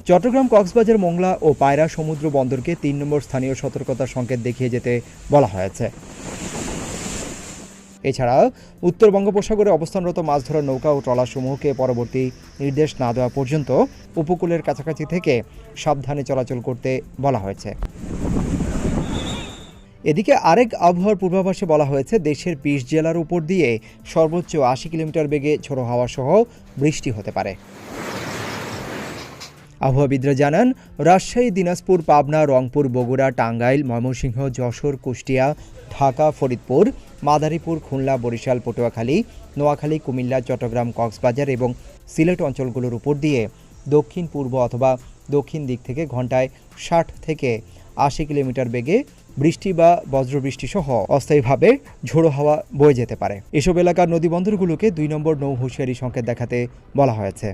চট্টগ্রাম, কক্সবাজার, মোংলা ও পায়রা সমুদ্র বন্দরকে ৩ নম্বর স্থানীয় সতর্কতার সংকেত দেখিয়ে যেতে বলা হয়েছে। এছাড়া উত্তর বঙ্গোপসাগরে অবস্থানরত মাছ ধরার নৌকা ও ট্রলারসমূহকে পরবর্তী নির্দেশ না দেওয়া পর্যন্ত উপকূলের কাছাকাছি থেকে সাবধানে চলাচল করতে বলা হয়েছে। এদিকে আরেক আবহাওয়ার পূর্বাভাসে বলা হয়েছে দেশের ২০ জেলার উপর দিয়ে সর্বোচ্চ ৮০ কিলোমিটার বেগে ঝোড়ো হাওয়া সহ বৃষ্টি হতে পারে। আবহাওয়াবিদরা জানান, রাজশাহী, দিনাজপুর, পাবনা, রংপুর, বগুড়া, টাঙ্গাইল, ময়মনসিংহ, যশোর, কুষ্টিয়া, ঢাকা, ফরিদপুর, মাদারীপুর, খুলনা, বরিশাল, পটুয়াখালী, নোয়াখালী, কুমিল্লা, চট্টগ্রাম, কক্সবাজার এবং সিলেট অঞ্চলগুলোর উপর দিয়ে দক্ষিণ পূর্ব অথবা দক্ষিণ দিক থেকে ঘন্টায় ৬০ থেকে ৮০ কিলোমিটার বেগে বৃষ্টি বা বজ্রবৃষ্টি সহ অস্থায়ীভাবে ঝোড়ো হাওয়া বয়ে যেতে পারে। এসব এলাকার নদীবন্দরগুলোকে ২ নম্বর নৌ হুঁশিয়ারি সংকেত দেখাতে বলা হয়েছে।